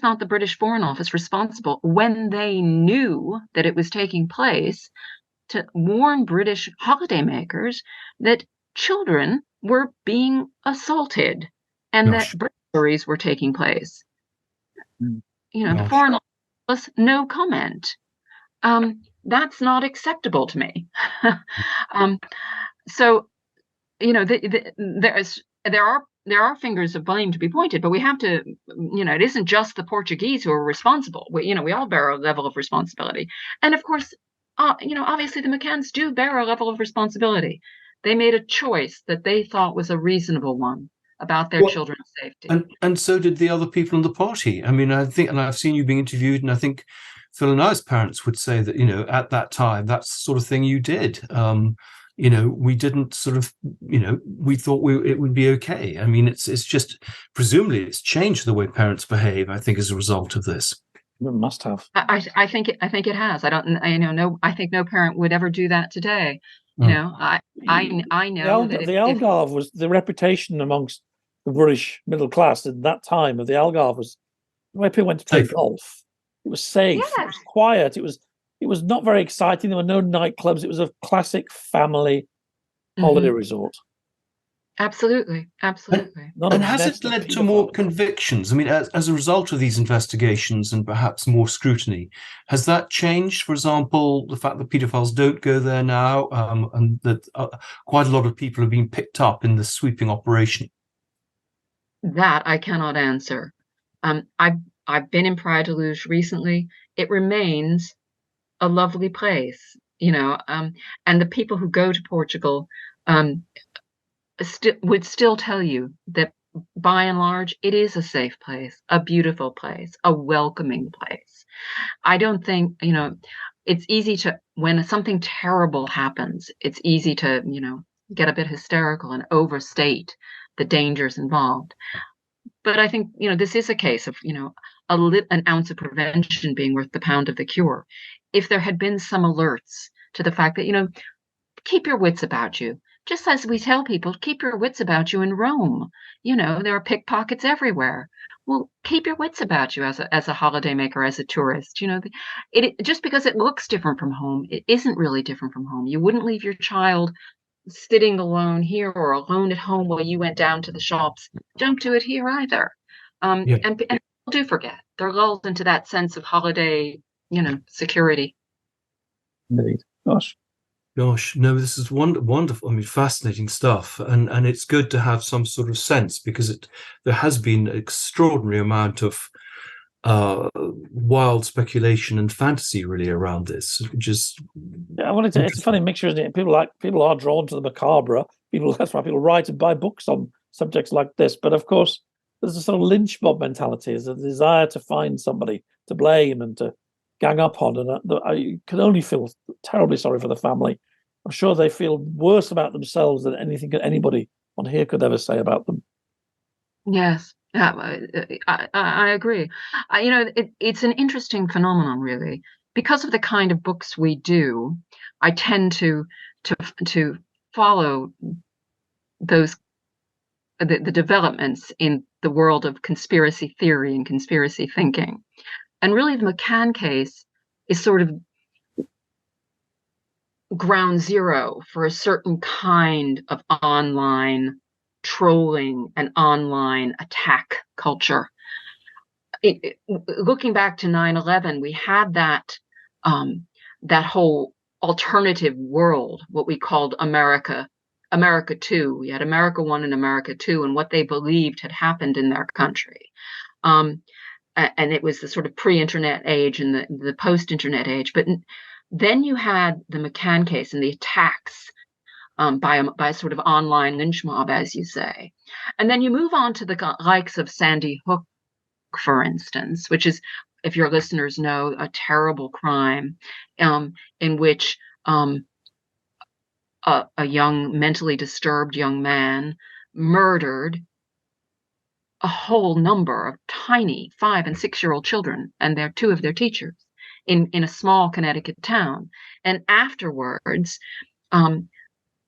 not the British Foreign Office responsible when they knew that it was taking place to warn British holidaymakers that children were being assaulted and that burglaries were taking place? The Foreign Office, no comment. That's not acceptable to me. So, there are fingers of blame to be pointed, but we have to, it isn't just the Portuguese who are responsible. We all bear a level of responsibility. And of course, obviously the McCanns do bear a level of responsibility. They made a choice that they thought was a reasonable one about their children's safety. And so did the other people in the party. I mean, I think, and I've seen you being interviewed, and I think Phil and I's parents would say that, at that time, that's the sort of thing you did. We didn't sort of, we thought it would be okay. I mean, it's just, presumably it's changed the way parents behave, I think, as a result of this. It must have. I think it has. I think no parent would ever do that today. I know that the Algarve was the reputation amongst the British middle class at that time of the Algarve was where people went to play golf. It was safe. Yes. It was quiet. It was not very exciting. There were no nightclubs. It was a classic family holiday resort. Absolutely. And has it led to more convictions? I mean, as a result of these investigations and perhaps more scrutiny, has that changed? For example, the fact that paedophiles don't go there now, and that quite a lot of people have been picked up in the sweeping operation? That I cannot answer. I've been in Praia de Luz recently. It remains a lovely place, and the people who go to Portugal would still tell you that by and large it is a safe place, a beautiful place, a welcoming place. I don't think, it's easy to, when something terrible happens, it's easy to, get a bit hysterical and overstate the dangers involved. But I think, this is a case of, an ounce of prevention being worth the pound of the cure. If there had been some alerts to the fact that, keep your wits about you. Just as we tell people, keep your wits about you in Rome. There are pickpockets everywhere. Well, keep your wits about you as a holidaymaker, as a tourist. Just because it looks different from home, it isn't really different from home. You wouldn't leave your child sitting alone here or alone at home while you went down to the shops. Don't do it here either. And people do forget. They're lulled into that sense of holiday, security. Indeed. Gosh. Gosh, no, this is wonderful. I mean, fascinating stuff, and it's good to have some sort of sense because there has been an extraordinary amount of wild speculation and fantasy really around this, which is Yeah, well, it's a funny mixture, isn't it? People are drawn to the macabre. That's why people write and buy books on subjects like this. But of course, there's a sort of lynch mob mentality. There's a desire to find somebody to blame and to gang up on. And I can only feel terribly sorry for the family. I'm sure they feel worse about themselves than anything that anybody on here could ever say about them. Yes, yeah, I agree. It's an interesting phenomenon, really, because of the kind of books we do. I tend to follow those the developments in the world of conspiracy theory and conspiracy thinking, and really, the McCann case is sort of ground zero for a certain kind of online trolling and online attack culture. Looking back to 9/11, we had that whole alternative world, what we called America 2. We had America 1 and America 2, and what they believed had happened in their country. And it was the sort of pre-internet age and the post-internet age. But then you had the McCann case and the attacks by a sort of online lynch mob, as you say. And then you move on to the likes of Sandy Hook, for instance, which is, if your listeners know, a terrible crime in which a young, mentally disturbed young man murdered a whole number of tiny 5- and 6-year-old children and two of their teachers in a small Connecticut town. And afterwards,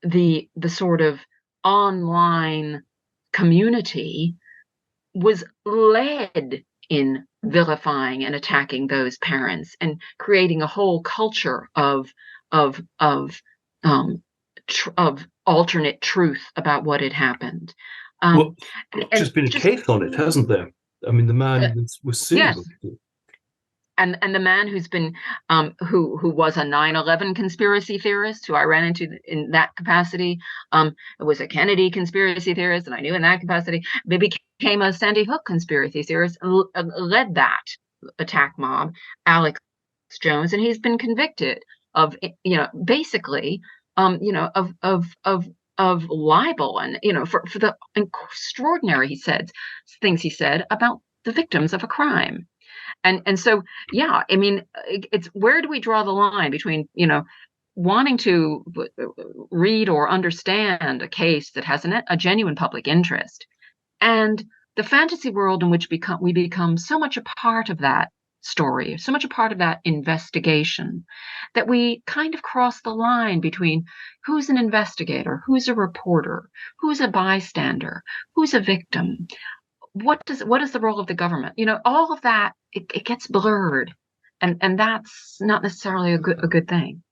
the sort of online community was led in vilifying and attacking those parents and creating a whole culture of alternate truth about what had happened. well, there's been a case on it, hasn't there? I mean, the man was sued. Yes. And the man who's been who was a 9/11 conspiracy theorist, who I ran into in that capacity, was a Kennedy conspiracy theorist, and I knew in that capacity, became a Sandy Hook conspiracy theorist, and led that attack mob, Alex Jones, and he's been convicted of, basically, of libel, and for the extraordinary things he said about the victims of a crime. And so, yeah, I mean, it's where do we draw the line between, wanting to read or understand a case that has a genuine public interest, and the fantasy world in which we become so much a part of that story, so much a part of that investigation, that we kind of cross the line between who's an investigator, who's a reporter, who's a bystander, who's a victim. What is the role of the government? All of that, it gets blurred, and that's not necessarily a good thing.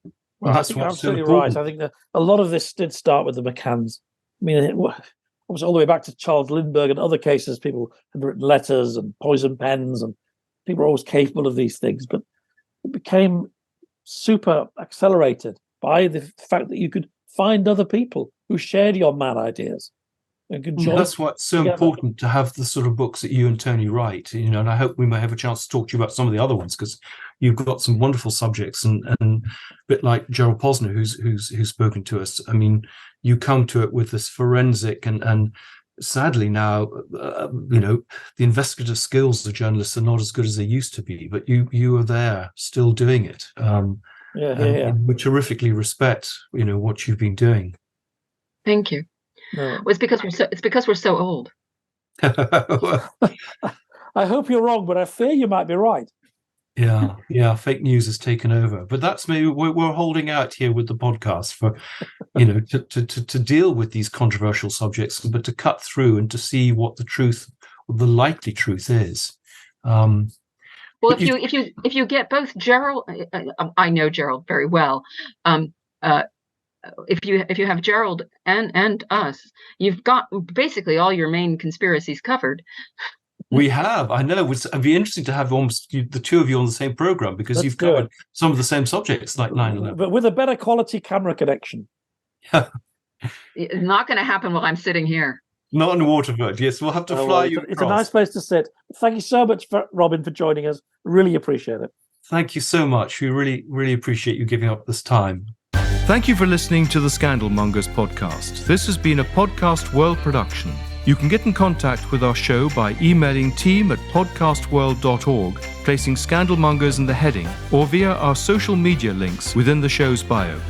Well, that's I think you're absolutely right. I think that a lot of this did start with the McCanns. I mean, it was all the way back to Charles Lindbergh and other cases. People had written letters and poison pens, and people were always capable of these things. But it became super accelerated by the fact that you could find other people who shared your mad ideas. That's why it's so important to have the sort of books that you and Tony write, and I hope we may have a chance to talk to you about some of the other ones, because you've got some wonderful subjects, and a bit like Gerald Posner, who's spoken to us. I mean, you come to it with this forensic and sadly now, the investigative skills of journalists are not as good as they used to be, but you are there still doing it. We terrifically respect, what you've been doing. Thank you. No. Well, it's because we're so old. I hope you're wrong, but I fear you might be right. Yeah. Fake news has taken over, but that's maybe we're holding out here with the podcast for, to deal with these controversial subjects, but to cut through and to see what the likely truth is. Well, if you get both Gerald, I know Gerald very well. If you have Gerald and us, you've got basically all your main conspiracies covered. We have. I know. It'd be interesting to have the two of you on the same program because you've covered some of the same subjects like 9/11. But with a better quality camera connection. Yeah. It's not going to happen while I'm sitting here. Not in Waterford. Yes, we'll have to fly you across. It's a nice place to sit. Thank you so much, Robin, for joining us. Really appreciate it. Thank you so much. We really, really appreciate you giving up this time. Thank you for listening to the Scandal Mongers podcast. This has been a Podcast World production. You can get in contact with our show by emailing team@podcastworld.org, placing Scandal Mongers in the heading, or via our social media links within the show's bio.